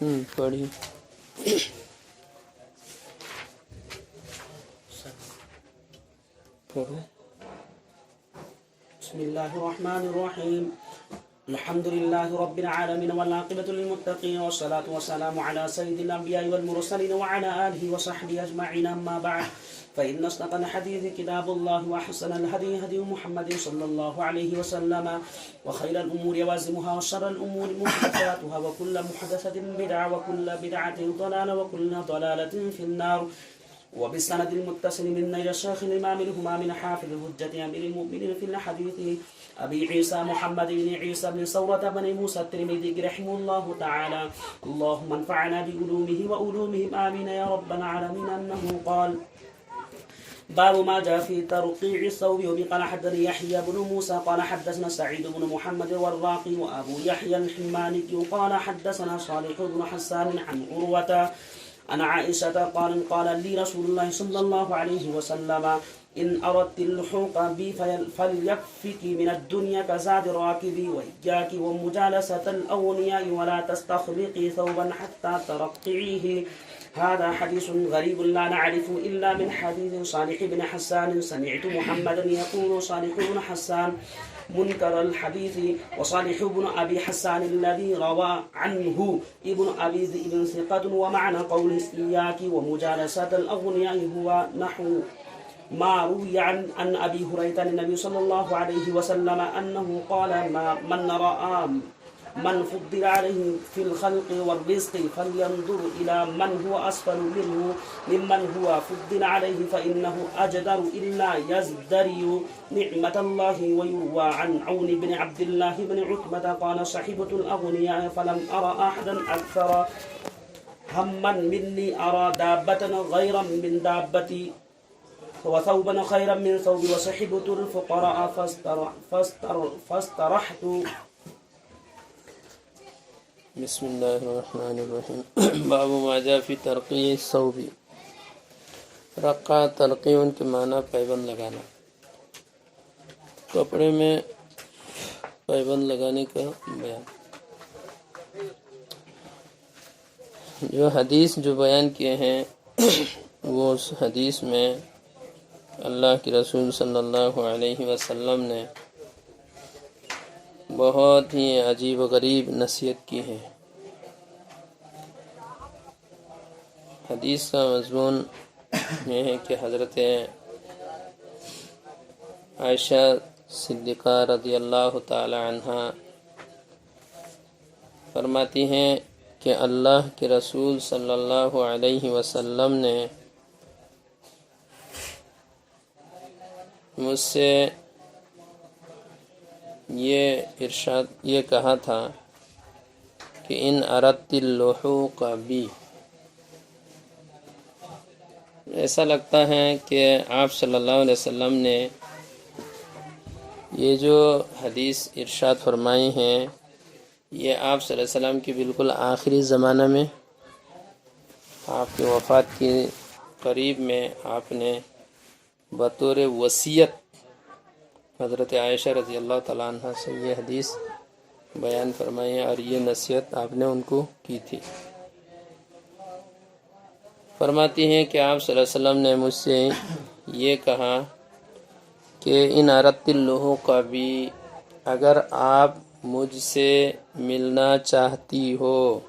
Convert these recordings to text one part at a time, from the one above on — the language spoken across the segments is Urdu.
پڑھی بسم الله الرحمن الرحيم الحمد لله رب العالمين والعاقبة للمتقين والصلاة والسلام على سيد الأنبياء والمرسلين وعلى آله وصحبه أجمعين أما بعد فإن أصدق الحديث كتاب الله وأحسن الهدي هدي محمد صلى الله عليه وسلم وخير الأمور لوازمها وشر الأمور محدثاتها وكل محدثة بدعة وكل بدعة ضلالة وكل ضلالة في النار. وبالسند المتصل من إلى الشيخ الإمام الهمام حافظ الحجة أمير المؤمنين في الحديث أبي عيسى محمد بن عيسى بن ثورة بن موسى الترمذي رحمه الله تعالى اللهم انفعنا بعلومه وعلومهم آمين يا رب العالمين. أنه قال باب ما جاء في ترقيع الثوب. وقال حدثني يحيى بن موسى قال حدثنا سعيد بن محمد الوراقي وأبو يحيى الحماني قال حدثنا صالح بن حسان عن عروة عن عائشة قال لي رسول الله صلى الله عليه وسلم إن أردت اللحوق بي فليكفك من الدنيا كزاد راكبي وإياك ومجالسة الأغنياء ولا تستخلقي ثوبا حتى ترقعيه. هذا حديث غريب لا نعرف إلا من حديث صالح بن حسان. سمعت محمدا يقول صالح بن حسان منكر الحديث. وصالح بن أبي حسان الذي روى عنه ابن أبي ذئب ثقة. ومعنى قوله إياك ومجالسة الأغنياء هو نحو ما روي عن أبي هريرة النبي صلى الله عليه وسلم أنه قال من رأى من فضل عليه في الخلق والرزق فلينظر إلى من هو أسفل منه ممن هو فضل عليه فإنه أجدر إلا يزدري نعمة الله. ويروى عن عون بن عبد الله بن عتبة قال صحبت الأغنياء فلم أرى أحدا أكثر هما مني أرى دابة غيرا من دابتي وثوبا خيرا من ثوبي وصحبت الفقراء فاسترحت. بسم اللہ الرحمن الرحیم. باب ما جاء فی ترقیع الثوب. رقع ترقیع ان کے معنی پیبند لگانا، کپڑے میں پیبند لگانے کا بیان. جو حدیث جو بیان کیے ہیں وہ اس حدیث میں اللہ کے رسول صلی اللہ علیہ وسلم نے بہت ہی عجیب و غریب نصیحت کی ہے. حدیث کا مضمون یہ ہے کہ حضرت عائشہ صدیقہ رضی اللہ تعالی عنہ فرماتی ہیں کہ اللہ کے رسول صلی اللہ علیہ وسلم نے مجھ سے یہ کہا تھا کہ ان اردت اللحوق بی. ایسا لگتا ہے کہ آپ صلی اللہ علیہ وسلم نے یہ جو حدیث ارشاد فرمائی ہیں یہ آپ صلی اللہ علیہ وسلم کی بالکل آخری زمانہ میں آپ کی وفات کی قریب میں آپ نے بطور وصیت حضرت عائشہ رضی اللہ تعالیٰ عنہ سے یہ حدیث بیان فرمائی اور یہ نصیحت آپ نے ان کو کی تھی. فرماتی ہیں کہ آپ صلی اللہ علیہ وسلم نے مجھ سے یہ کہا کہ ان اردت اللحوق بی، اگر آپ مجھ سے ملنا چاہتی ہو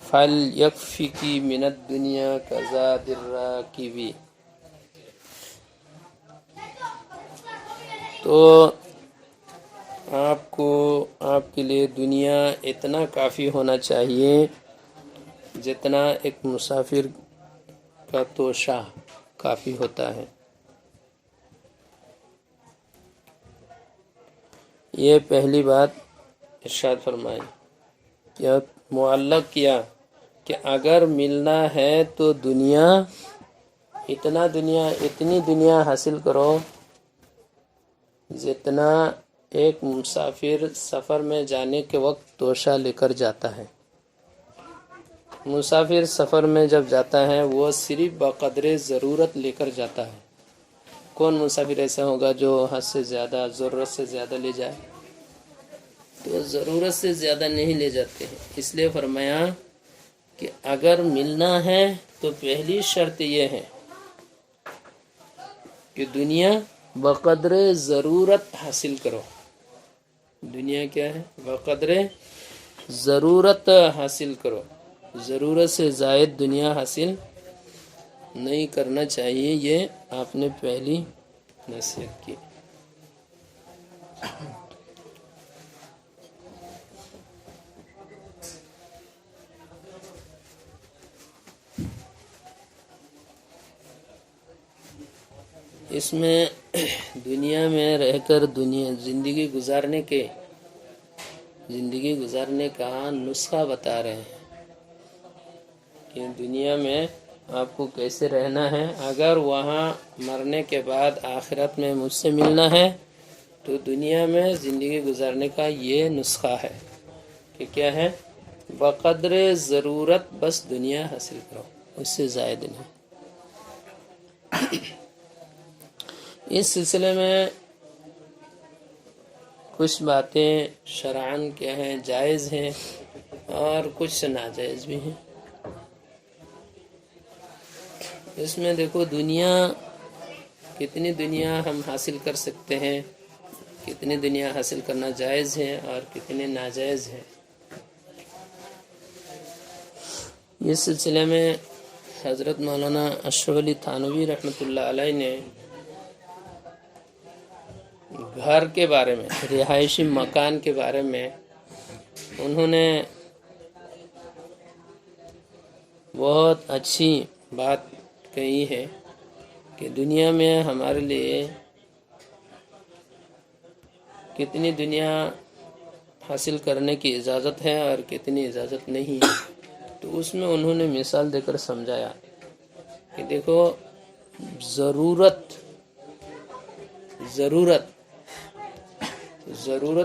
فَلْيَكْفِكِ مِنَ الدُّنْيَا كَزَادِ الرَّاكِبِ، تو آپ کے لیے دنیا اتنا کافی ہونا چاہیے جتنا ایک مسافر کا توشہ کافی ہوتا ہے. یہ پہلی بات ارشاد فرمائی، کیا معلق کیا کہ اگر ملنا ہے تو اتنی دنیا حاصل کرو جتنا ایک مسافر سفر میں جانے کے وقت توشہ لے کر جاتا ہے. مسافر سفر میں جب جاتا ہے وہ صرف بقدر ضرورت لے کر جاتا ہے. کون مسافر ایسا ہوگا جو حد سے زیادہ ضرورت سے زیادہ لے جائے؟ تو ضرورت سے زیادہ نہیں لے جاتے ہیں. اس لیے فرمایا کہ اگر ملنا ہے تو پہلی شرط یہ ہے کہ دنیا بقدر ضرورت حاصل کرو. دنیا کیا ہے؟ بقدر ضرورت حاصل کرو. ضرورت سے زائد دنیا حاصل نہیں کرنا چاہیے. یہ آپ نے پہلی نصیحت کی. اس میں دنیا میں رہ کر زندگی گزارنے کا نسخہ بتا رہے ہیں کہ دنیا میں آپ کو کیسے رہنا ہے. اگر وہاں مرنے کے بعد آخرت میں مجھ سے ملنا ہے تو دنیا میں زندگی گزارنے کا یہ نسخہ ہے کہ کیا ہے؟ بقدر ضرورت بس دنیا حاصل کرو، اس سے زائد نہیں. اس سلسلے میں کچھ باتیں شرعاً کیا ہیں؟ جائز ہیں اور کچھ ناجائز بھی ہیں. اس میں دیکھو کتنی دنیا ہم حاصل کر سکتے ہیں، کتنی دنیا حاصل کرنا جائز ہے اور کتنی ناجائز ہے. اس سلسلے میں حضرت مولانا اشرف علی تھانوی رحمۃ اللہ علیہ نے گھر کے بارے میں، رہائشی مکان کے بارے میں انہوں نے بہت اچھی بات کہی ہے کہ دنیا میں ہمارے لیے کتنی دنیا حاصل کرنے کی اجازت ہے اور کتنی اجازت نہیں ہے. تو اس میں انہوں نے مثال دے کر سمجھایا کہ دیکھو ضرورت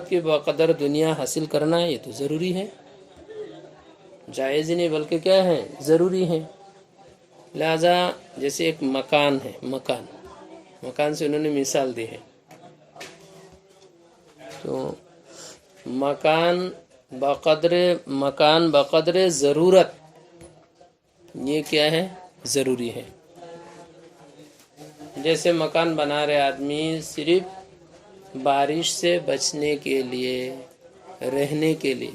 کے بقدر دنیا حاصل کرنا یہ تو ضروری ہے، جائز ہی نہیں بلکہ کیا ہے؟ ضروری ہے. لہذا جیسے ایک مکان ہے، مکان سے انہوں نے مثال دی ہے. تو مکان بقدر ضرورت یہ کیا ہے؟ ضروری ہے. جیسے مکان بنا رہے آدمی صرف بارش سے بچنے کے لیے، رہنے کے لیے،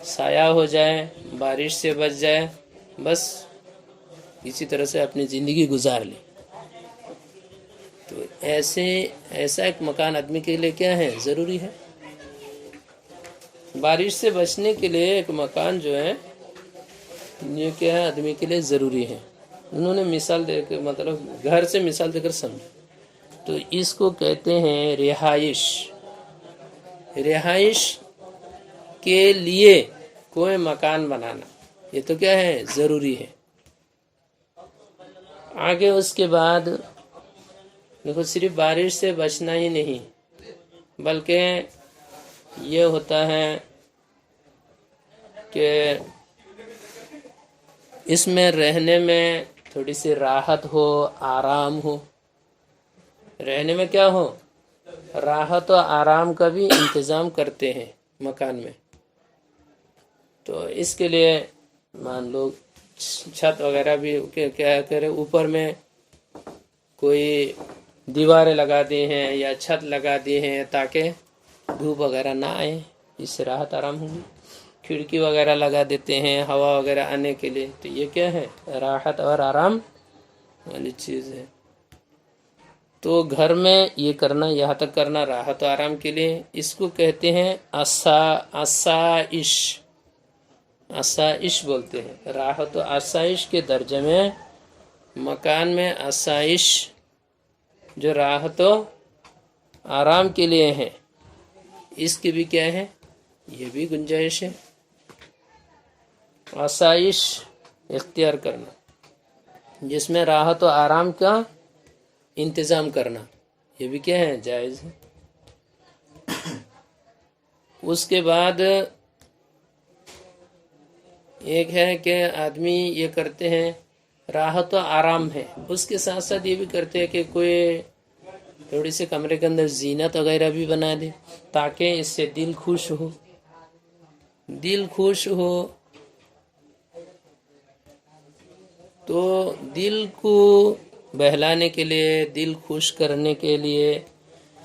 سایہ ہو جائے، بارش سے بچ جائے، بس اسی طرح سے اپنی زندگی گزار لے. تو ایسا ایک مکان آدمی کے لیے کیا ہے؟ ضروری ہے. بارش سے بچنے کے لیے ایک مکان جو ہے یہ کیا ہے؟ آدمی کے لیے ضروری ہے. انہوں نے مثال دے کے مطلب گھر سے مثال دے کر سمجھا. تو اس کو کہتے ہیں رہائش کے لیے کوئی مکان بنانا، یہ تو کیا ہے؟ ضروری ہے. آگے اس کے بعد دیکھو صرف بارش سے بچنا ہی نہیں بلکہ یہ ہوتا ہے کہ اس میں رہنے میں تھوڑی سی راحت ہو، آرام ہو. رہنے میں کیا ہو؟ راحت و آرام کا بھی انتظام کرتے ہیں مکان میں. تو اس کے لیے مان لو چھت وغیرہ بھی کیا کرے، اوپر میں کوئی دیواریں لگا دی ہیں یا چھت لگا دی ہیں تاکہ دھوپ وغیرہ نہ آئے، اس سے راحت آرام ہوگی. کھڑکی وغیرہ لگا دیتے ہیں ہوا وغیرہ آنے کے لیے. تو یہ کیا ہے؟ راحت اور آرام والی چیز ہے. تو گھر میں یہ کرنا، یہاں تک کرنا راحت و آرام کے لیے، اس کو کہتے ہیں آسائش بولتے ہیں. راحت و آسائش کے درجے میں مکان میں آسائش جو راحت و آرام کے لیے ہے، اس کی بھی کیا ہے؟ یہ بھی گنجائش ہے. آسائش اختیار کرنا جس میں راحت و آرام کا انتظام کرنا، یہ بھی کیا ہے؟ جائز ہے. اس کے بعد ایک ہے کہ آدمی یہ کرتے ہیں راحت و آرام ہے، اس کے ساتھ ساتھ یہ بھی کرتے ہیں کہ کوئی تھوڑی سی کمرے کے اندر زینت وغیرہ بھی بنا دے تاکہ اس سے دل خوش ہو. دل خوش ہو تو دل کو بہلانے کے لیے، دل خوش کرنے کے لیے،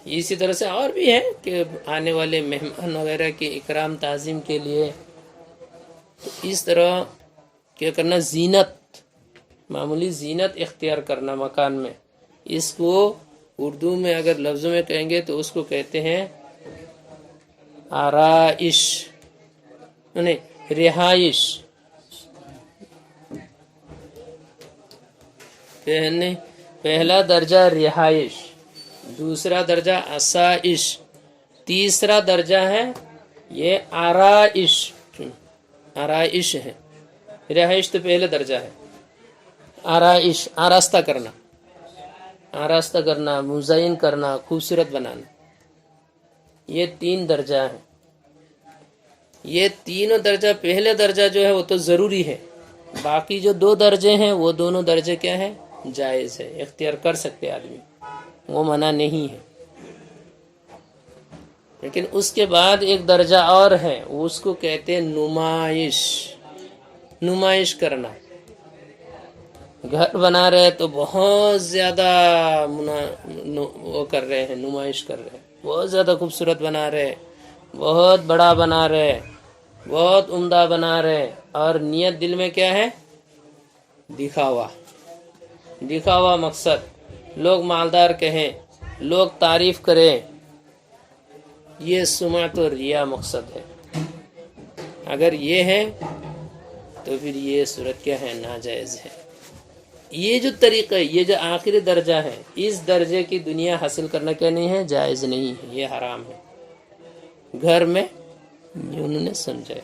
اسی طرح سے اور بھی ہے کہ آنے والے مہمان وغیرہ کی اکرام تعظیم کے لیے اس طرح کیا کرنا، زینت، معمولی زینت اختیار کرنا مکان میں. اس کو اردو میں اگر لفظوں میں کہیں گے تو اس کو کہتے ہیں آرائش، نہیں رہائش. پہلا درجہ رہائش، دوسرا درجہ آسائش، تیسرا درجہ ہے یہ آرائش. آرائش ہے، رہائش تو پہلا درجہ ہے. آرائش آراستہ کرنا، آراستہ کرنا، مزین کرنا، خوبصورت بنانا، یہ 3 درجہ ہیں. یہ تینوں درجہ، پہلے درجہ جو ہے وہ تو ضروری ہے، باقی جو 2 درجے ہیں وہ دونوں درجے کیا ہے، جائز ہے، اختیار کر سکتے آدمی، وہ منع نہیں ہے. لیکن اس کے بعد ایک درجہ اور ہے، اس کو کہتے ہیں نمائش. نمائش کرنا. گھر بنا رہے تو بہت زیادہ وہ کر رہے ہیں، نمائش کر رہے ہیں، بہت زیادہ خوبصورت بنا رہے، بہت بڑا بنا رہے، بہت عمدہ بنا رہے، اور نیت دل میں کیا ہے، دکھاوا. دکھاوا مقصد، لوگ مالدار کہیں، لوگ تعریف کریں، یہ سمعت و ریا مقصد ہے. اگر یہ ہے تو پھر یہ صورت کیا ہے، ناجائز ہے. یہ جو طریقہ ہے، یہ جو آخری درجہ ہے، اس درجے کی دنیا حاصل کرنا کیا نہیں ہے، جائز نہیں ہے، یہ حرام ہے. گھر میں یہ انہوں نے سمجھا.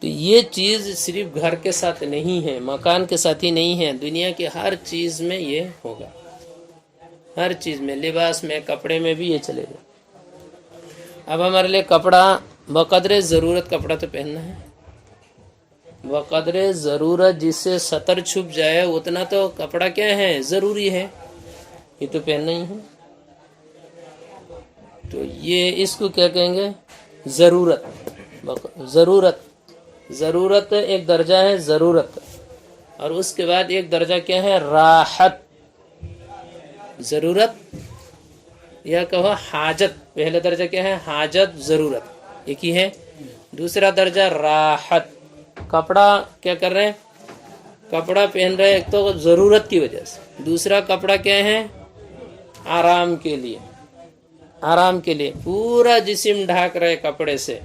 تو یہ چیز صرف گھر کے ساتھ نہیں ہے، مکان کے ساتھ ہی نہیں ہے، دنیا کی ہر چیز میں یہ ہوگا. ہر چیز میں، لباس میں، کپڑے میں بھی یہ چلے گا. اب ہمارے لیے کپڑا بقدر ضرورت کپڑا تو پہننا ہے. بقدر ضرورت، جس سے سطر چھپ جائے اتنا تو کپڑا کیا ہے، ضروری ہے، یہ تو پہننا ہی ہے. تو یہ اس کو کیا کہیں گے، ضرورت. ضرورت، ضرورت ایک درجہ ہے ضرورت، اور اس کے بعد ایک درجہ کیا ہے، راحت. ضرورت یا کہو حاجت. پہلا درجہ کیا ہے، حاجت، ضرورت، ایک ہی ہے. دوسرا درجہ راحت. کپڑا کیا کر رہے ہیں، کپڑا پہن رہے ایک تو ضرورت کی وجہ سے، دوسرا کپڑا کیا ہے، آرام کے لیے. آرام کے لیے پورا جسم ڈھانک رہے کپڑے سے،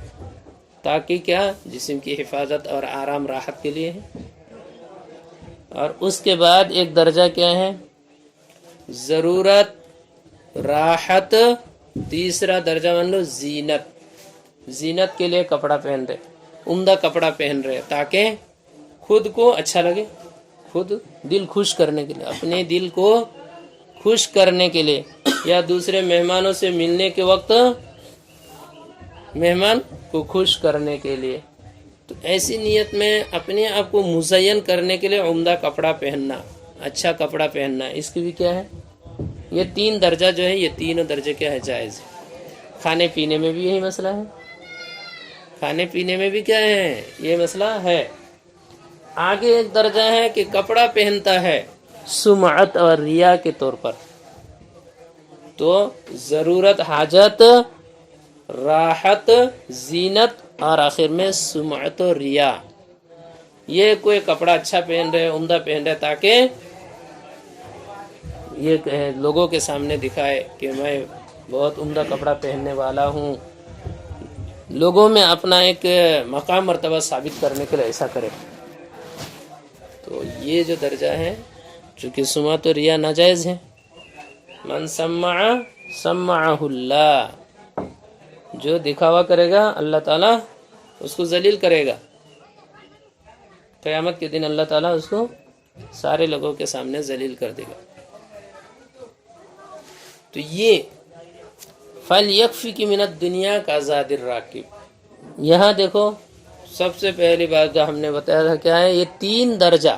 تاکہ کیا، جسم کی حفاظت اور آرام راحت کے لیے ہے. اور اس کے بعد ایک درجہ کیا ہے، ضرورت، راحت. تیسرا درجہ مان لو زینت. زینت کے لیے کپڑا پہن رہے، عمدہ کپڑا پہن رہے تاکہ خود کو اچھا لگے، خود دل خوش کرنے کے لیے، اپنے دل کو خوش کرنے کے لیے، یا دوسرے مہمانوں سے ملنے کے وقت مہمان کو خوش کرنے کے لیے. تو ایسی نیت میں اپنے آپ کو مزین کرنے کے لیے عمدہ کپڑا پہننا، اچھا کپڑا پہننا، اس کی بھی کیا ہے، یہ 3 درجہ جو ہے، یہ تینوں درجے کیا ہے، جائز ہے. کھانے پینے میں بھی یہی مسئلہ ہے، کھانے پینے میں بھی کیا ہے، یہ مسئلہ ہے. آگے ایک درجہ ہے کہ کپڑا پہنتا ہے سمعت اور ریا کے طور پر، تو ضرورت، حاجت، راحت، زینت، اور آخر میں سمعت و ریا. یہ کوئی کپڑا اچھا پہن رہے، عمدہ پہن رہے، تاکہ یہ لوگوں کے سامنے دکھائے کہ میں بہت عمدہ کپڑا پہننے والا ہوں، لوگوں میں اپنا ایک مقام مرتبہ ثابت کرنے کے لیے ایسا کرے. تو یہ جو درجہ ہے، چونکہ سمعت و ریا ناجائز ہے. من سمع سمعہ اللہ، جو دکھاوا کرے گا اللہ تعالیٰ اس کو ذلیل کرے گا. قیامت کے دن اللہ تعالیٰ اس کو سارے لوگوں کے سامنے ذلیل کر دے گا. تو یہ فَلْيَكْفِكِ مِنَ الدُّنْيَا كَزَادِ الرَّاكِبِ. یہاں دیکھو، سب سے پہلی بات جو ہم نے بتایا تھا کیا ہے، یہ 3 درجہ.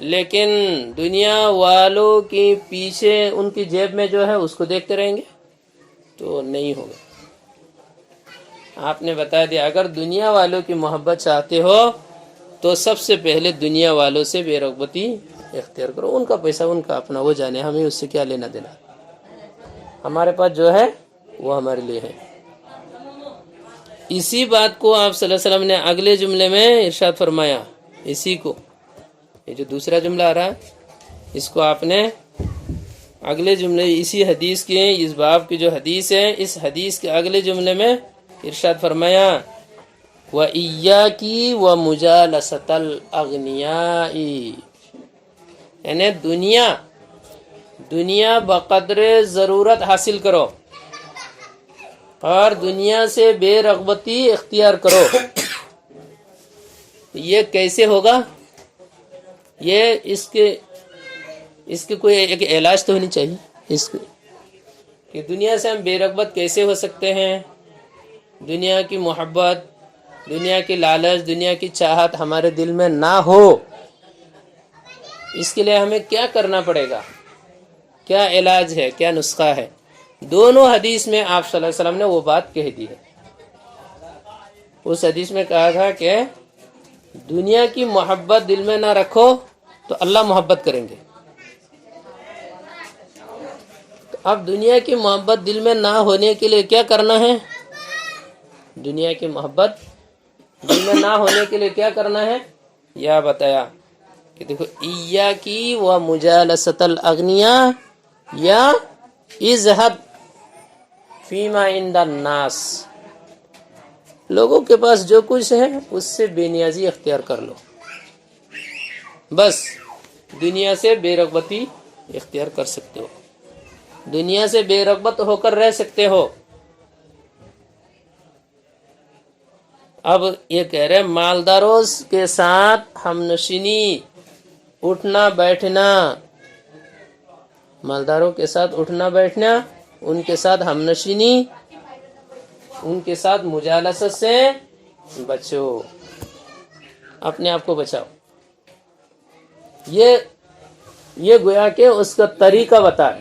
لیکن دنیا والوں کے پیچھے ان کی جیب میں جو ہے اس کو دیکھتے رہیں گے تو نہیں ہوگا. آپ نے بتا دیا اگر دنیا والوں کی محبت چاہتے ہو تو سب سے پہلے دنیا والوں سے بے رغبتی اختیار کرو. ان کا پیسہ ان کا اپنا، وہ جانے، ہمیں اس سے کیا لینا دینا. ہمارے پاس جو ہے وہ ہمارے لیے ہے. اسی بات کو آپ صلی اللہ علیہ وسلم نے اگلے جملے میں ارشاد فرمایا. اسی کو، یہ جو دوسرا جملہ آ رہا ہے اس کو آپ نے اگلے جملے، اسی حدیث کے، اس باب کی جو حدیث ہے، اس حدیث کے اگلے جملے میں ارشاد فرمایا وَإِيَّاكِ وَمُجَالَسَةَ الْأَغْنِيَاءِ، یعنی دنیا بقدر ضرورت حاصل کرو اور دنیا سے بے رغبتی اختیار کرو. یہ کیسے ہوگا؟ یہ اس کے کوئی ایک علاج تو ہونی چاہیے اس کے، کہ دنیا سے ہم بے رغبت کیسے ہو سکتے ہیں. دنیا کی محبت، دنیا کی لالچ، دنیا کی چاہت ہمارے دل میں نہ ہو، اس کے لیے ہمیں کیا کرنا پڑے گا، کیا علاج ہے، کیا نسخہ ہے. دونوں حدیث میں آپ صلی اللہ علیہ وسلم نے وہ بات کہہ دی ہے. اس حدیث میں کہا تھا کہ دنیا کی محبت دل میں نہ رکھو تو اللہ محبت کریں گے. اب دنیا کی محبت دل میں نہ ہونے کے لیے کیا کرنا ہے؟ دنیا کی محبت دل میں نہ ہونے کے لیے کیا کرنا ہے؟ یا بتایا کہ دیکھو ایاکی و مجالست الاغنیاء یا اذهب فیما عند الناس، لوگوں کے پاس جو کچھ ہے اس سے بے نیازی اختیار کر لو، بس دنیا سے بے رغبتی اختیار کر سکتے ہو، دنیا سے بے رغبت ہو کر رہ سکتے ہو. اب یہ کہہ رہے مالداروں کے ساتھ ہم نشینی، اٹھنا بیٹھنا، مالداروں کے ساتھ اٹھنا بیٹھنا، ان کے ساتھ ہم نشینی، ان کے ساتھ مجالست سے بچو، اپنے آپ کو بچاؤ. یہ گویا کہ اس کا طریقہ بتائے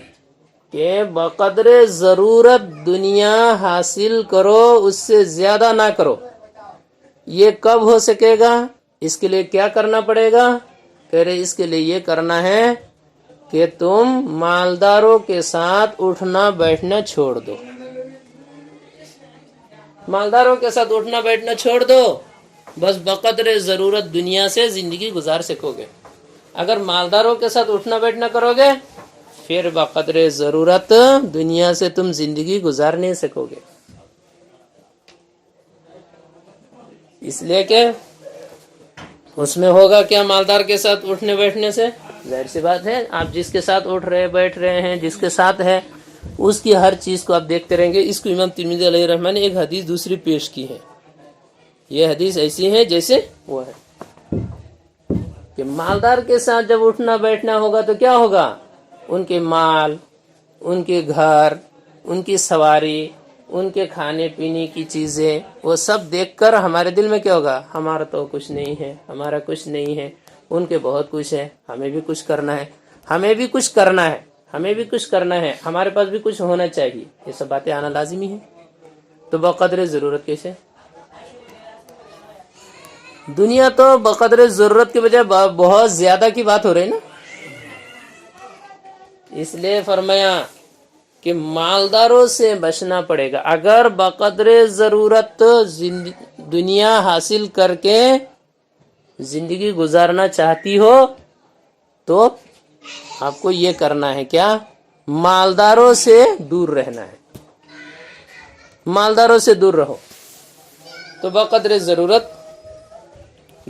کہ بقدر ضرورت دنیا حاصل کرو، اس سے زیادہ نہ کرو. یہ کب ہو سکے گا؟ اس کے لیے کیا کرنا پڑے گا؟ کہہ رہے اس کے لیے یہ کرنا ہے کہ تم مالداروں کے ساتھ اٹھنا بیٹھنا چھوڑ دو. مالداروں کے ساتھ اٹھنا بیٹھنا چھوڑ دو، بس بقدر ضرورت دنیا سے زندگی گزار سکو گے. اگر مالداروں کے ساتھ اٹھنا بیٹھنا کرو گے پھر بقدر ضرورت دنیا سے تم زندگی گزار نہیں سکو گے. اس لیے کہ اس میں ہوگا کیا مالدار کے ساتھ اٹھنے بیٹھنے سے؟ ظاہر سی بات ہے آپ جس کے ساتھ اٹھ رہے بیٹھ رہے ہیں، جس کے ساتھ ہے، اس کی ہر چیز کو آپ دیکھتے رہیں گے. اس کو امام ترمذی علیہ الرحمہ نے ایک حدیث دوسری پیش کی ہے. یہ حدیث ایسی ہے جیسے وہ ہے کہ مالدار کے ساتھ جب اٹھنا بیٹھنا ہوگا تو کیا ہوگا؟ ان کے مال، ان کے گھر، ان کی سواری، ان کے کھانے پینے کی چیزیں، وہ سب دیکھ کر ہمارے دل میں کیا ہوگا؟ ہمارا تو کچھ نہیں ہے، ہمارا کچھ نہیں ہے، ان کے بہت کچھ ہے، ہمیں بھی کچھ کرنا ہے، ہمیں بھی کچھ کرنا ہے، ہمیں بھی کچھ کرنا ہے، ہمارے پاس بھی کچھ ہونا چاہیے. یہ سب باتیں آنا لازمی ہے. تو بقدر ضرورت کیسے؟ دنیا تو بقدر ضرورت کے بجائے بہت زیادہ کی بات ہو رہی نا. اس لیے فرمایا کہ مالداروں سے بچنا پڑے گا. اگر بقدر ضرورت دنیا حاصل کر کے زندگی گزارنا چاہتی ہو تو آپ کو یہ کرنا ہے کیا؟ مالداروں سے دور رہنا ہے. مالداروں سے دور رہو تو بقدر ضرورت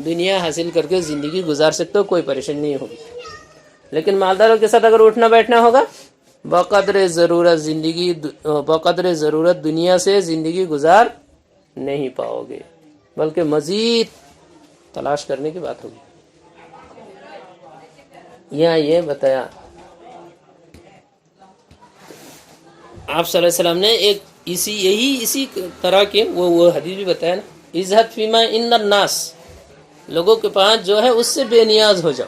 دنیا حاصل کر کے زندگی گزار سکتے ہو، کوئی پریشانی نہیں ہوگی. لیکن مالداروں کے ساتھ اگر اٹھنا بیٹھنا ہوگا بقدر ضرورت دنیا سے زندگی گزار نہیں پاؤ گے، بلکہ مزید تلاش کرنے کی بات ہوگی. یہاں یہ بتایا آپ صلی اللہ علیہ وسلم نے ایک اسی طرح کے وہ حدیث بھی بتایا نا، اذهب فیما عند الناس، لوگوں کے پاس جو ہے اس سے بے نیاز ہو جاؤ.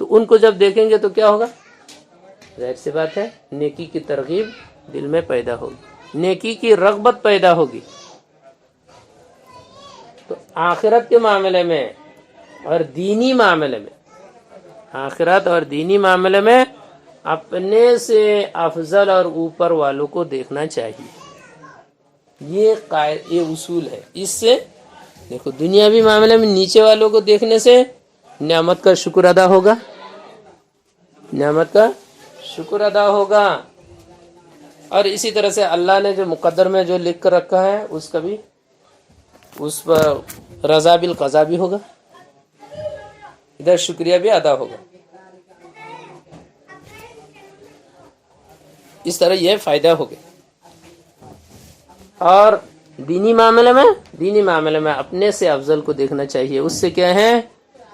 تو ان کو جب دیکھیں گے تو کیا ہوگا؟ ظاہر سی بات ہے نیکی کی ترغیب دل میں پیدا ہوگی، نیکی کی رغبت پیدا ہوگی۔ تو آخرت کے معاملے میں اور دینی معاملے میں، آخرت اور دینی معاملے میں اپنے سے افضل اور اوپر والوں کو دیکھنا چاہیے۔ یہ اصول ہے۔ اس سے دیکھو دنیاوی معاملے میں نیچے والوں کو دیکھنے سے نعمت کا شکر ادا ہوگا، نعمت کا شکر ادا ہوگا، اور اسی طرح سے اللہ نے جو مقدر میں جو لکھ کر رکھا ہے اس کا بھی، اس پر رضا بالقضا بھی ہوگا، ادھر شکریہ بھی ادا ہوگا۔ اس طرح یہ فائدہ ہوگا۔ اور دینی معاملے میں اپنے سے افضل کو دیکھنا چاہیے۔ اس سے کیا ہے؟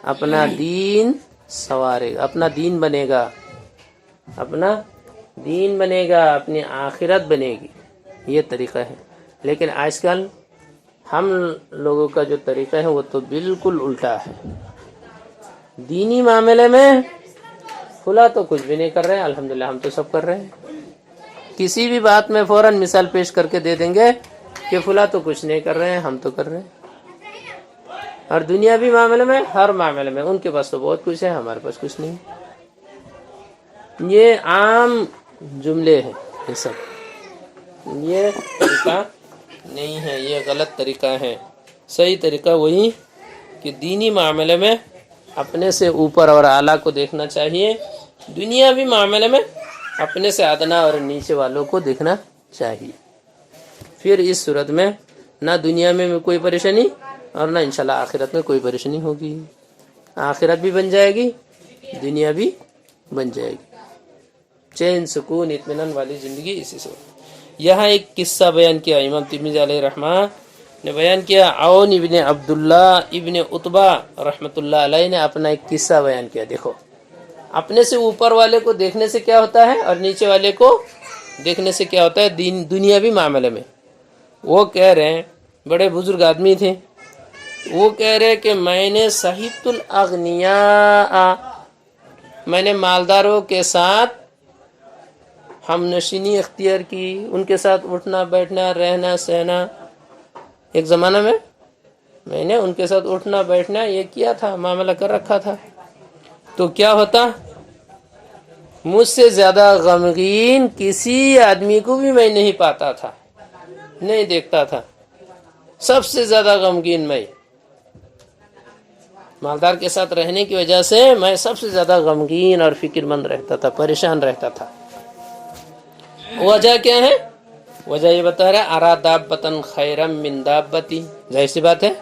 اپنا دین سنوارے گا، اپنا دین بنے گا، اپنا دین بنے گا، اپنی آخرت بنے گی۔ یہ طریقہ ہے۔ لیکن آج کل ہم لوگوں کا جو طریقہ ہے وہ تو بالکل الٹا ہے۔ دینی معاملے میں فلاں تو کچھ بھی نہیں کر رہے ہیں، الحمدللہ ہم تو سب کر رہے ہیں۔ کسی بھی بات میں فوراً مثال پیش کر کے دے دیں گے کہ فلاں تو کچھ نہیں کر رہے ہیں، ہم تو کر رہے ہیں۔ اور دنیاوی معاملے میں، ہر معاملے میں ان کے پاس تو بہت کچھ ہے، ہمارے پاس کچھ نہیں۔ یہ عام جملے ہیں، یہ سب یہ طریقہ نہیں ہے، یہ غلط طریقہ ہے۔ صحیح طریقہ وہی کہ دینی معاملے میں اپنے سے اوپر اور اعلیٰ کو دیکھنا چاہیے، دنیاوی معاملے میں اپنے سے ادنا اور نیچے والوں کو دیکھنا چاہیے۔ پھر اس صورت میں نہ دنیا میں کوئی پریشانی اور نہ انشاءاللہ آخرت میں کوئی پریشانی ہوگی۔ آخرت بھی بن جائے گی، دنیا بھی بن جائے گی، چین سکون اطمینان والی زندگی اسی سے۔ یہاں ایک قصہ بیان کیا امام ترمذی علیہ رحمہ نے، بیان کیا عون ابن عبداللہ ابن عتبہ رحمۃ اللہ علیہ نے اپنا ایک قصہ بیان کیا۔ دیکھو اپنے سے اوپر والے کو دیکھنے سے کیا ہوتا ہے اور نیچے والے کو دیکھنے سے کیا ہوتا ہے دنیاوی معاملے میں۔ وہ کہہ رہے ہیں، بڑے بزرگ آدمی تھے، وہ کہہ رہے کہ میں نے صحبت الاغنیاء، میں نے مالداروں کے ساتھ ہم نشینی اختیار کی، ان کے ساتھ اٹھنا بیٹھنا رہنا سہنا۔ ایک زمانہ میں نے ان کے ساتھ اٹھنا بیٹھنا یہ کیا تھا، معاملہ کر رکھا تھا۔ تو کیا ہوتا؟ مجھ سے زیادہ غمگین کسی آدمی کو بھی میں نہیں پاتا تھا، نہیں دیکھتا تھا۔ سب سے زیادہ غمگین میں، مالدار کے ساتھ رہنے کی وجہ سے میں سب سے زیادہ غمگین اور فکر مند رہتا تھا، پریشان رہتا تھا۔ وجہ کیا ہے؟ وجہ یہ بتا رہا ہے ارا دابتن خیرم من دابتی، ظاہر سی بات ہے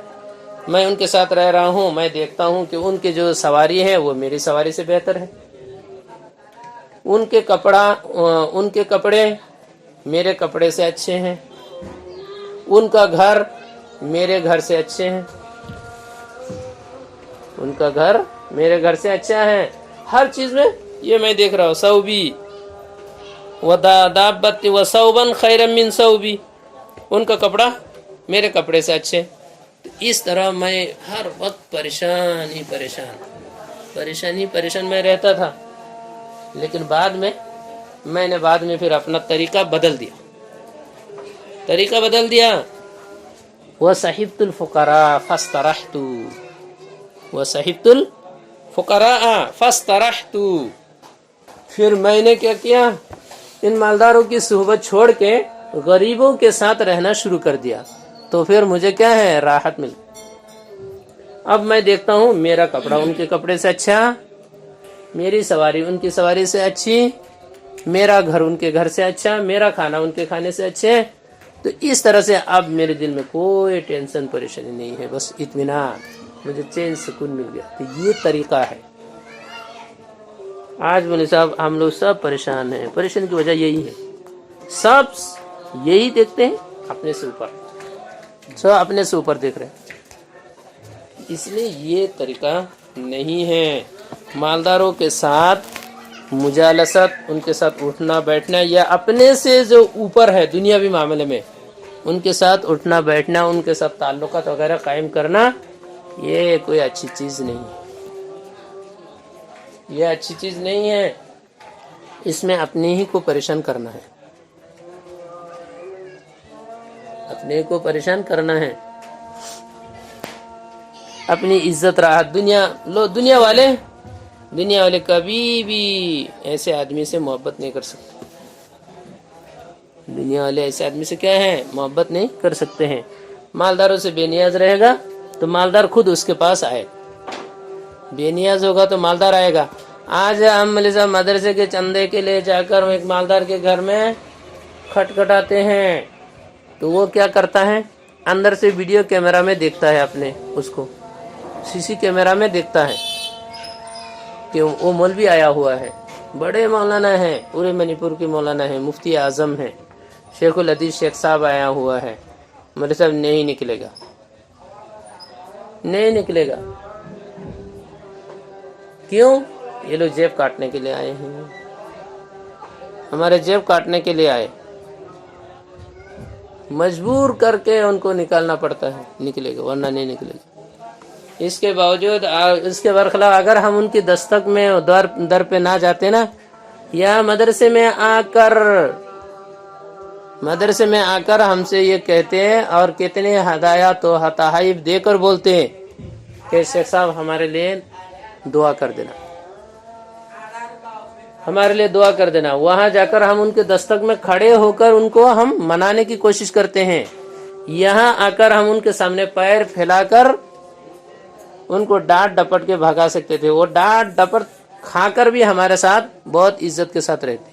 میں ان کے ساتھ رہ رہا ہوں، میں دیکھتا ہوں کہ ان کے جو سواری ہے وہ میری سواری سے بہتر ہے، ان کے کپڑے میرے کپڑے سے اچھے ہیں، ان کا گھر میرے گھر سے اچھے ہیں، ان کا گھر میرے گھر سے اچھا ہے، ہر چیز میں یہ میں دیکھ رہا ہوں۔ ثوبی ودابت وثوبا خیرا من ثوبی، ان کا کپڑا میرے کپڑے سے اچھے۔ اس طرح میں ہر وقت پریشان میں رہتا تھا۔ لیکن میں نے بعد میں پھر اپنا طریقہ بدل دیا، وَصَحِبْتُ الْفُقَرَاءَ فَاسْتَرَحْتُ، پھر میں نے کیا کیا؟ ان مالداروں کی صحبت چھوڑ کے غریبوں کے ساتھ رہنا شروع کر دیا، تو پھر مجھے کیا ہے؟ راحت مل۔ اب میں دیکھتا ہوں میرا کپڑا ان کے کپڑے سے اچھا، میری سواری ان کی سواری سے اچھی، میرا گھر ان کے گھر سے اچھا، میرا کھانا ان کے کھانے سے اچھے۔ تو اس طرح سے اب میرے دل میں کوئی ٹینشن پریشانی نہیں ہے، بس اطمینان، مجھے چین سکون مل گیا۔ تو یہ طریقہ ہے۔ آج مولوی صاحب ہم لوگ سب پریشان ہیں، پریشان کی وجہ یہی ہے، سب یہی دیکھتے ہیں اپنے سے اوپر، سب اپنے سے اوپر دیکھ رہے ہیں۔ اس لیے یہ طریقہ نہیں ہے۔ مالداروں کے ساتھ مجالست، ان کے ساتھ اٹھنا بیٹھنا، یا اپنے سے جو اوپر ہے دنیاوی معاملے میں ان کے ساتھ اٹھنا بیٹھنا، ان کے ساتھ تعلقات وغیرہ قائم کرنا، یہ کوئی اچھی چیز نہیں ہے۔ یہ اچھی چیز نہیں ہے، اس میں اپنے ہی کو پریشان کرنا ہے، اپنے کو پریشان کرنا ہے، اپنی عزت راحت دنیا والے کبھی بھی ایسے آدمی سے محبت نہیں کر سکتے، دنیا والے ایسے آدمی سے کیا ہے، محبت نہیں کر سکتے ہیں۔ مالداروں سے بے نیاز رہے گا تو مالدار خود اس کے پاس آئے، بے نیاز ہوگا تو مالدار آئے گا۔ آج ہم ملیزا مدرسے کے چندے کے لے جا کر ایک مالدار کے گھر میں کھٹکھٹاتے ہیں تو وہ کیا کرتا ہے، اندر سے ویڈیو کیمرہ میں دیکھتا ہے، اپنے اس کو سی سی کیمرہ میں دیکھتا ہے کہ وہ مولوی آیا ہوا ہے، بڑے مولانا ہیں، پورے منی پور کے مولانا ہیں، مفتی اعظم ہیں، شیخ الحدیث شیخ صاحب آیا ہوا ہے، مولوی صاحب نہیں نکلے گا، نہیں نکلے گا۔ کیوں؟ یہ لوگ جیب کاٹنے کے لیے آئے ہیں، ہمارے جیب کاٹنے کے لیے آئے، مجبور کر کے ان کو نکالنا پڑتا ہے، نکلے گا ورنہ نہیں نکلے گا۔ اس کے باوجود اس کے برخلاف اگر ہم ان کی دستک میں در پہ نہ جاتے نا، یا مدرسے میں آ کر ہم سے یہ کہتے ہیں اور کتنے ہدایات و تحائف دے کر بولتے ہیں کہ شیخ صاحب ہمارے لیے دعا کر دینا، ہمارے لیے دعا کر دینا، وہاں جا کر ہم ان کے دستک میں کھڑے ہو کر ان کو ہم منانے کی کوشش کرتے ہیں، یہاں آ کر ہم ان کے سامنے پیر پھیلا کر ان کو ڈانٹ ڈپٹ کے بھگا سکتے تھے، وہ ڈانٹ ڈپٹ کھا کر بھی ہمارے ساتھ بہت عزت کے ساتھ رہتے،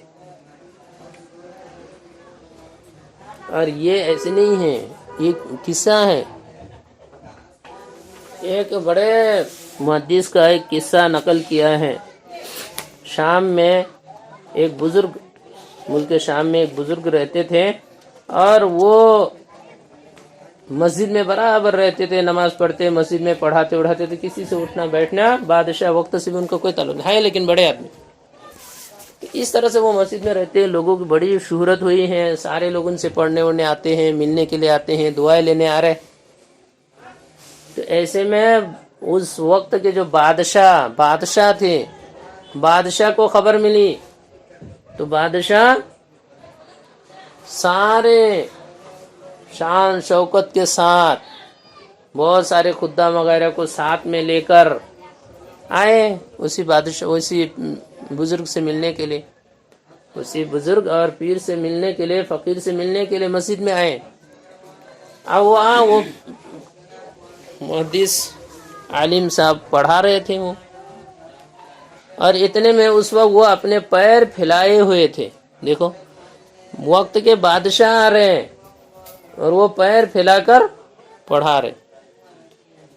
اور یہ ایسے نہیں ہے۔ یہ قصہ ہے، ایک بڑے محدث کا ایک قصہ نقل کیا ہے۔ شام میں ایک بزرگ، ملک شام میں ایک بزرگ رہتے تھے، اور وہ مسجد میں برابر رہتے تھے، نماز پڑھتے، مسجد میں پڑھاتے اڑھاتے تھے، کسی سے اٹھنا بیٹھنا، بادشاہ وقت سے بھی ان کا کوئی تعلق نہیں ہے، لیکن بڑے آدمی۔ اس طرح سے وہ مسجد میں رہتے ہیں، لوگوں کی بڑی شہرت ہوئی ہے، سارے لوگ ان سے پڑھنے اڑھنے آتے ہیں، ملنے کے لیے آتے ہیں، دعائیں لینے آ رہے۔ تو ایسے میں اس وقت کے جو بادشاہ تھے، بادشاہ کو خبر ملی تو بادشاہ سارے شان شوکت کے ساتھ بہت سارے خدام وغیرہ کو ساتھ میں لے کر آئے اسی بزرگ سے ملنے کے لیے، اسی بزرگ اور پیر سے ملنے کے لیے، فقیر سے ملنے کے لیے مسجد میں آئے۔ اب وہاں وہ محدث عالم صاحب پڑھا رہے تھے وہ، اور اتنے میں اس وقت وہ اپنے پیر پھیلائے ہوئے تھے، دیکھو وقت کے بادشاہ آ رہے ہیں اور وہ پیر پھیلا کر پڑھا رہے۔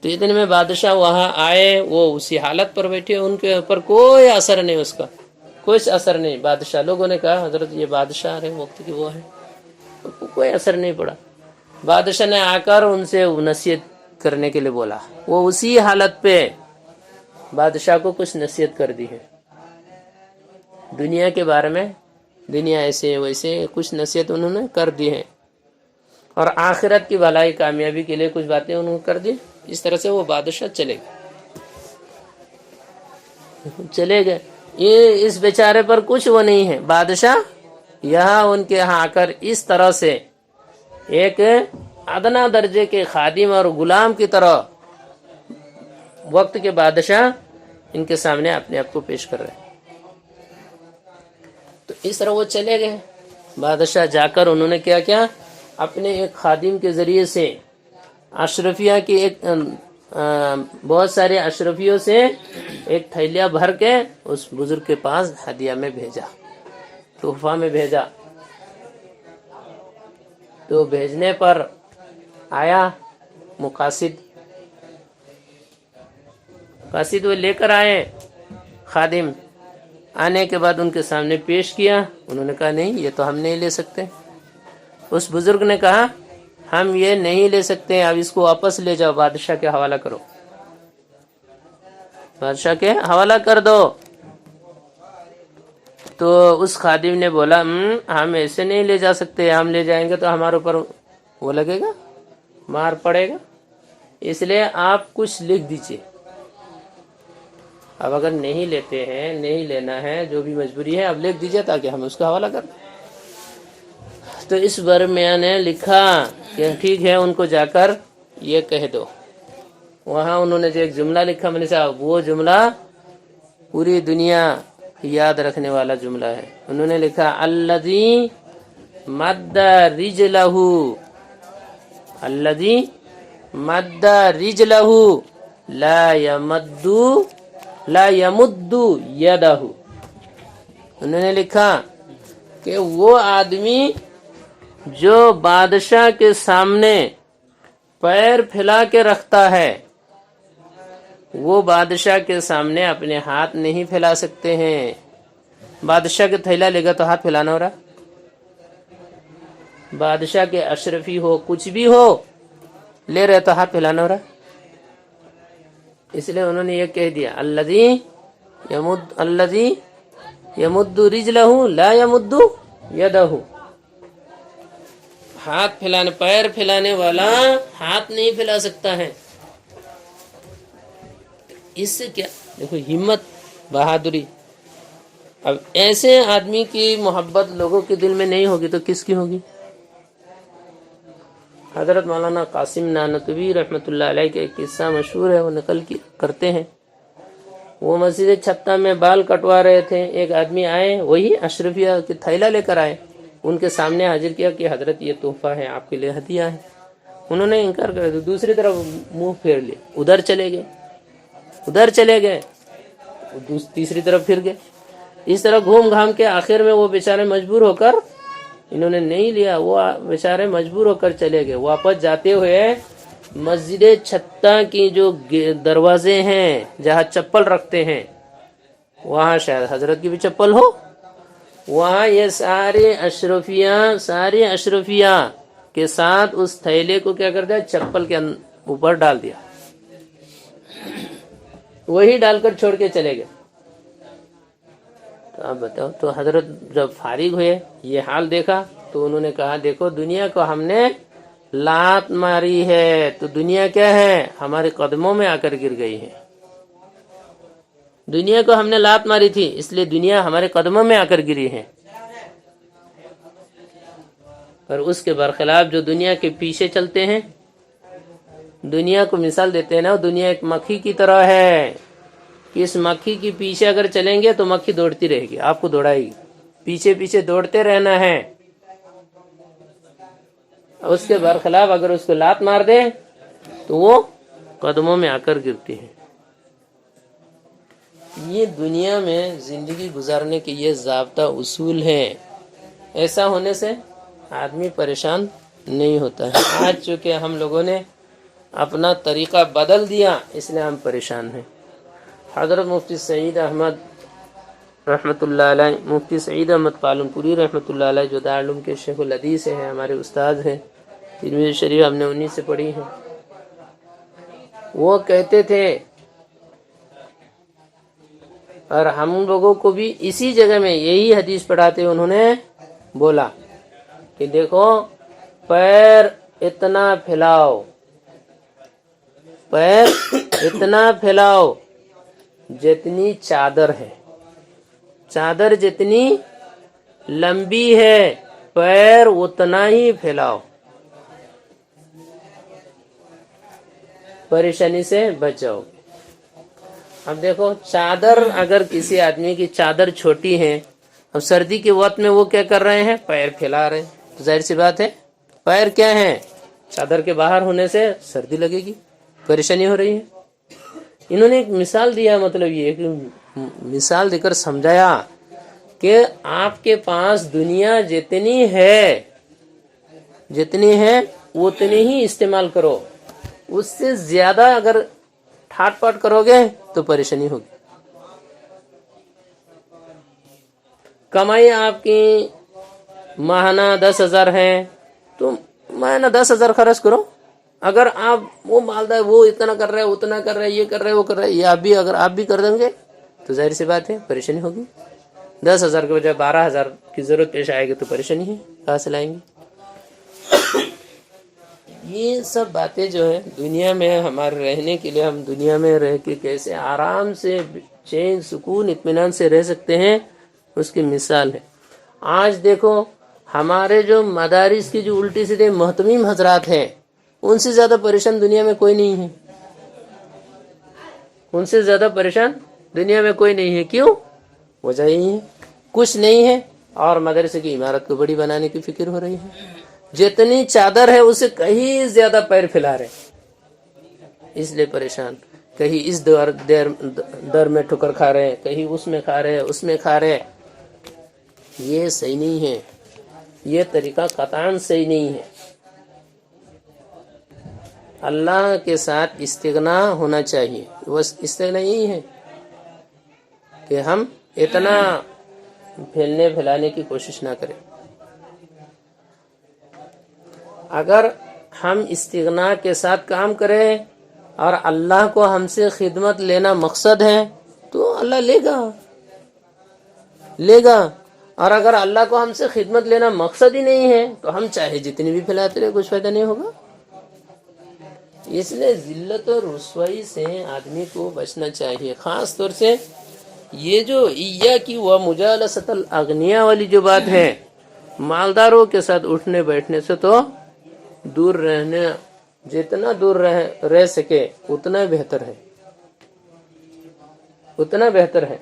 تو اتنے میں بادشاہ وہاں آئے، وہ اسی حالت پر بیٹھے، ان کے اوپر کوئی اثر نہیں، اس کا کوئی اثر نہیں۔ بادشاہ لوگوں نے کہا حضرت یہ بادشاہ رہے وقت کے، وہ ہے، کوئی اثر نہیں پڑا۔ بادشاہ نے آ کر ان سے نصیحت کرنے کے لیے بولا، وہ اسی حالت پہ بادشاہ کو کچھ نصیحت کر دی ہے، دنیا کے بارے میں، دنیا ایسے ویسے کچھ نصیحت انہوں نے کر دی ہے، اور آخرت کی بھلائی کامیابی کے لیے کچھ باتیں انہوں نے کر دی۔ اس طرح سے وہ بادشاہ چلے گئے۔ یہ اس بیچارے پر کچھ وہ نہیں ہے، بادشاہ یہاں ان کے یہاں آ کر اس طرح سے ایک ادنا درجے کے خادم اور غلام کی طرح وقت کے بادشاہ ان کے سامنے اپنے آپ کو پیش کر رہے۔ تو اس طرح وہ چلے گئے۔ بادشاہ جا کر انہوں نے کیا اپنے ایک خادم کے ذریعے سے اشرفیہ کی بہت سارے اشرفیوں سے ایک تھیلیہ بھر کے اس بزرگ کے پاس ہدیہ میں بھیجا، تحفہ میں بھیجا۔ تو بھیجنے پر آیا مقاصد وہ لے کر آئے، خادم آنے کے بعد ان کے سامنے پیش کیا، انہوں نے کہا نہیں یہ تو ہم نہیں لے سکتے۔ اس بزرگ نے کہا ہم یہ نہیں لے سکتے، اب اس کو واپس لے جاؤ، بادشاہ کے حوالہ کرو، بادشاہ کے حوالہ کر دو۔ تو اس خادم نے بولا ہم ایسے نہیں لے جا سکتے، ہم لے جائیں گے تو ہمارے اوپر وہ لگے گا، مار پڑے گا، اس لیے آپ کچھ لکھ دیجئے۔ اب اگر نہیں لیتے ہیں، نہیں لینا ہے، جو بھی مجبوری ہے اب لکھ دیجئے تاکہ ہم اس کا حوالہ کر دیں۔ تو اس بار میں نے لکھا کہ ٹھیک ہے ان کو جا کر یہ کہہ دو۔ وہاں انہوں نے جو ایک جملہ لکھا، میں نے کہا وہ جملہ پوری دنیا یاد رکھنے والا جملہ ہے۔ انہوں نے لکھا الذی مد رجلہ، الذی مد رجلہ لا یمد یدہ۔ انہوں نے لکھا کہ وہ آدمی جو بادشاہ کے سامنے پیر پھیلا کے رکھتا ہے، وہ بادشاہ کے سامنے اپنے ہاتھ نہیں پھیلا سکتے ہیں۔ بادشاہ کے تھیلا لے گا تو ہاتھ پھیلانا ہو رہا، بادشاہ کے اشرفی ہو کچھ بھی ہو لے رہے تو ہاتھ پھیلانا ہو رہا۔ اس لیے انہوں نے یہ کہہ دیا الذی یمد رجلہ لا یمد یدہ، ہاتھ پھیلانے، پیر پھیلانے والا ہاتھ نہیں پھیلا سکتا ہے۔ اس سے کیا دیکھو ہمت، بہادری۔ اب ایسے آدمی کی محبت لوگوں کے دل میں نہیں ہوگی تو کس کی ہوگی؟ حضرت مولانا قاسم نانوتوی رحمۃ اللہ علیہ کا ایک قصہ مشہور ہے، وہ نقل کرتے ہیں۔ وہ مسجد چھتہ میں بال کٹوا رہے تھے، ایک آدمی آئے، وہی اشرفیہ کے تھیلا لے کر آئے، ان کے سامنے حاضر کیا کہ حضرت یہ تحفہ ہے، آپ کے لیے ہدیہ ہے۔ انہوں نے انکار کر دیا، دوسری طرف منہ پھیر لیا، ادھر چلے گئے، تیسری طرف پھر گئے، اس طرح گھوم گھام کے آخر میں وہ بیچارے مجبور ہو کر، انہوں نے نہیں لیا، وہ بیچارے مجبور ہو کر چلے گئے۔ واپس جاتے ہوئے مسجد چھتہ کی جو دروازے ہیں جہاں چپل رکھتے ہیں، وہاں شاید حضرت کی بھی چپل ہو، وہاں یہ سارے اشرفیہ کے ساتھ اس تھیلے کو کیا کر دیا، چپل کے اوپر ڈال دیا، وہی ڈال کر چھوڑ کے چلے گئے۔ تو آپ بتاؤ، تو حضرت جب فارغ ہوئے یہ حال دیکھا تو انہوں نے کہا دیکھو دنیا کو ہم نے لات ماری ہے تو دنیا کیا ہے، ہمارے قدموں میں آ کر گر گئی ہے۔ دنیا کو ہم نے لات ماری تھی اس لیے دنیا ہمارے قدموں میں آ کر گری ہے، اور اس کے برخلاف جو دنیا کے پیچھے چلتے ہیں، دنیا کو مثال دیتے ہیں نا، دنیا ایک مکھی کی طرح ہے کہ اس مکھی کے پیچھے اگر چلیں گے تو مکھی دوڑتی رہے گی، آپ کو دوڑائے گی، پیچھے پیچھے دوڑتے رہنا ہے۔ اس کے برخلاف اگر اس کو لات مار دے تو وہ قدموں میں آ کر گرتی ہے۔ یہ دنیا میں زندگی گزارنے کے یہ ضابطہ اصول ہے، ایسا ہونے سے آدمی پریشان نہیں ہوتا ہے۔ آج چونکہ ہم لوگوں نے اپنا طریقہ بدل دیا اس لیے ہم پریشان ہیں۔ حضرت مفتی سعید احمد رحمۃ اللہ علیہ، مفتی سعید احمد پالنپوری رحمۃ اللہ علیہ، جو دارالعلوم کے شیخ الحدیث ہیں، ہمارے استاد ہیں، ترمذی شریف ہم نے انہی سے پڑھی ہے، وہ کہتے تھے، اور ہم لوگوں کو بھی اسی جگہ میں یہی حدیث پڑھاتے ہوئے انہوں نے بولا کہ دیکھو پیر اتنا پھیلاؤ، پیر اتنا پھیلاؤ جتنی چادر ہے، چادر جتنی لمبی ہے پیر اتنا ہی پھیلاؤ، پریشانی سے بچاؤ۔ اب دیکھو چادر، اگر کسی آدمی کی چادر چھوٹی ہے، اب سردی کے وقت میں وہ کیا کر رہے ہیں، پیر پھیلا رہے ہیں، تو ظاہر سی بات ہے پیر کیا ہے، چادر کے باہر ہونے سے سردی لگے گی، پریشانی ہو رہی ہے۔ انہوں نے ایک مثال دیا، مطلب یہ کہ مثال دے کر سمجھایا کہ آپ کے پاس دنیا جتنی ہے اتنی ہی استعمال کرو، اس سے زیادہ اگر ٹھاٹ پاٹ کرو گے تو پریشانی ہوگی۔ کمائی آپ کی ماہانہ 10,000 ہے تو ماہانہ 10,000 خرچ کرو۔ اگر آپ وہ مالدار، وہ اتنا کر رہے، اتنا کر رہے، یہ کر رہے، وہ کر رہے، یہ اگر آپ بھی کر دیں گے تو ظاہر سی بات ہے پریشانی ہوگی۔ 10,000 کے بجائے 12,000 کی ضرورت پیش آئے گی تو پریشانی ہے، کہاں سے لائیں گے؟ یہ سب باتیں جو ہے دنیا میں ہمارے رہنے کے لیے، ہم دنیا میں رہ کے کیسے آرام سے چین سکون اطمینان سے رہ سکتے ہیں، اس کی مثال ہے۔ آج دیکھو ہمارے جو مدارس کی جو الٹی سیدھے محتمیم حضرات ہیں، ان سے زیادہ پریشان دنیا میں کوئی نہیں ہے، ان سے زیادہ پریشان دنیا میں کوئی نہیں ہے۔ کیوں؟ وجہ یہی ہے، کچھ نہیں ہے اور مدرسے کی عمارت کو بڑی بنانے کی فکر ہو رہی ہے، جتنی چادر ہے اسے کہیں زیادہ پیر پھیلا رہے، اس لیے پریشان، کہیں اس در میں ٹھکر کھا رہے ہیں، کہیں اس میں کھا رہے ہیں، اس میں کھا رہے ہیں۔ یہ صحیح نہیں ہے، یہ طریقہ قطعاً صحیح نہیں ہے۔ اللہ کے ساتھ استغنا ہونا چاہیے، بس استغنا یہی ہے کہ ہم اتنا پھیلنے پھیلانے کی کوشش نہ کریں۔ اگر ہم استغنا کے ساتھ کام کریں اور اللہ کو ہم سے خدمت لینا مقصد ہے تو اللہ لے گا، اور اگر اللہ کو ہم سے خدمت لینا مقصد ہی نہیں ہے تو ہم چاہے جتنی بھی پھیلاتے رہے، کچھ فائدہ نہیں ہوگا۔ اس لیے ذلت اور رسوائی سے آدمی کو بچنا چاہیے، خاص طور سے یہ جو ایاکی و مجالست الاغنیاء والی جو بات ہے، مالداروں کے ساتھ اٹھنے بیٹھنے سے تو دور رہنے، جتنا دور رہ سکے اتنا بہتر ہے، اتنا بہتر ہے۔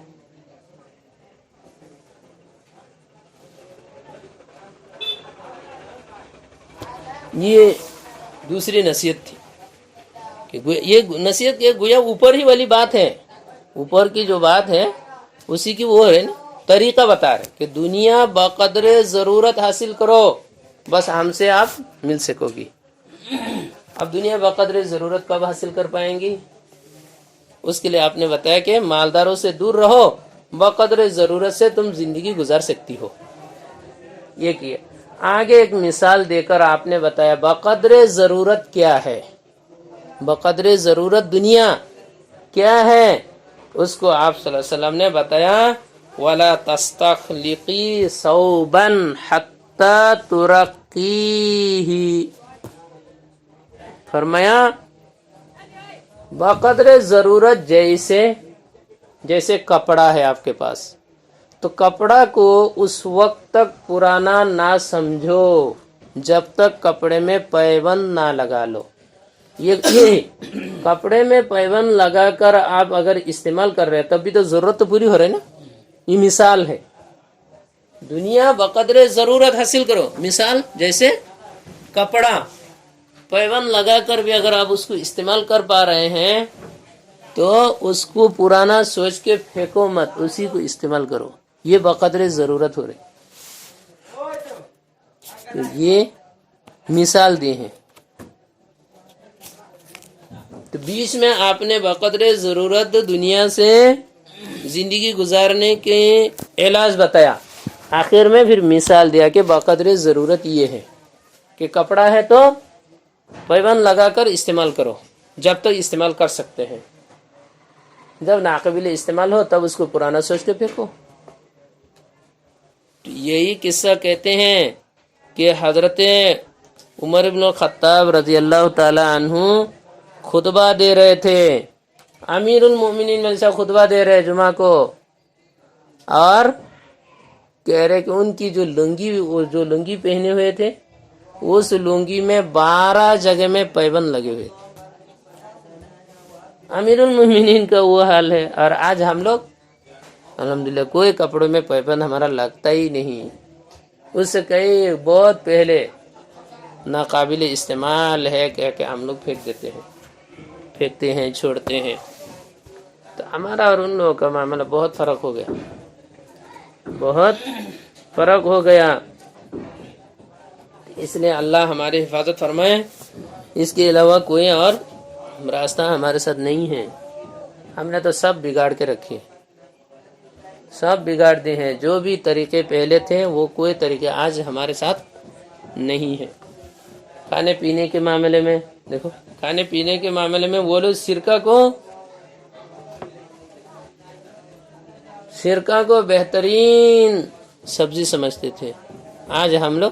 یہ دوسری نصیحت تھی کہ یہ نصیحت کے گویا اوپر ہی والی بات ہے، اوپر کی جو بات ہے اسی کی وہ ہے نا، طریقہ بتا رہے کہ دنیا بقدر ضرورت حاصل کرو، بس ہم سے آپ مل سکو گی۔ اب دنیا بقدر ضرورت کب حاصل کر پائیں گی؟ اس کے لیے آپ نے بتایا کہ مالداروں سے دور رہو، بقدر ضرورت سے تم زندگی گزار سکتی ہو۔ یہ کیا آگے ایک مثال دے کر آپ نے بتایا بقدر ضرورت کیا ہے، بقدر ضرورت دنیا کیا ہے، اس کو آپ صلی اللہ علیہ وسلم نے بتایا وَلَا تَسْتَخْلِقِي ثَوْبًا حَتَّى تُرَقِّيهِ، فرمایا بقدر ضرورت جیسے کپڑا ہے آپ کے پاس، تو کپڑا کو اس وقت تک پرانا نہ سمجھو جب تک کپڑے میں پیوند نہ لگا لو۔ یہ کپڑے میں پیوند لگا کر آپ اگر استعمال کر رہے ہیں تب بھی تو ضرورت تو پوری ہو رہی ہے نا۔ یہ مثال ہے، دنیا بقدر ضرورت حاصل کرو، مثال جیسے کپڑا پیوند لگا کر بھی اگر آپ اس کو استعمال کر پا رہے ہیں تو اس کو پرانا سوچ کے پھینکو مت، اسی کو استعمال کرو، یہ بقدر ضرورت ہو رہی۔ تو یہ مثال دی ہے، تو بیچ میں آپ نے بقدر ضرورت دنیا سے زندگی گزارنے کے علاج بتایا، آخر میں پھر مثال دیا کہ بقدر ضرورت یہ ہے کہ کپڑا ہے تو پیوند لگا کر استعمال کرو جب تک استعمال کر سکتے ہیں، جب ناقابل استعمال ہو تب اس کو پرانا سوچ کے پھینکو۔ یہی قصہ کہتے ہیں کہ حضرت عمر بن الخطاب رضی اللہ تعالی عنہ خطبہ دے رہے تھے، امیر المومنین میں سے خطبہ دے رہے جمعہ کو، اور کہہ رہے کہ ان کی جو لنگی پہنے ہوئے تھے اس لنگی میں 12 جگہ میں پیبند لگے ہوئے تھے۔ امیر المومنین کا وہ حال ہے، اور آج ہم لوگ الحمدللہ کوئی کپڑوں میں پیبند ہمارا لگتا ہی نہیں، اس سے کئی بہت پہلے ناقابل استعمال ہے کہہ کہ ہم لوگ پھینکتے ہیں چھوڑتے ہیں۔ تو ہمارا اور ان لوگوں کا معاملہ بہت فرق ہو گیا، بہت فرق ہو گیا، اس لیے اللہ ہماری حفاظت فرمائے، اس کے علاوہ کوئی اور راستہ ہمارے ساتھ نہیں ہے۔ ہم نے تو سب بگاڑ کے رکھے، سب بگاڑ دی ہیں، جو بھی طریقے پہلے تھے وہ کوئی طریقے آج ہمارے ساتھ نہیں ہے۔ کھانے پینے کے معاملے میں دیکھو، کھانے پینے کے معاملے میں وہ لوگ سرکہ کو بہترین سبزی سمجھتے تھے، آج ہم لوگ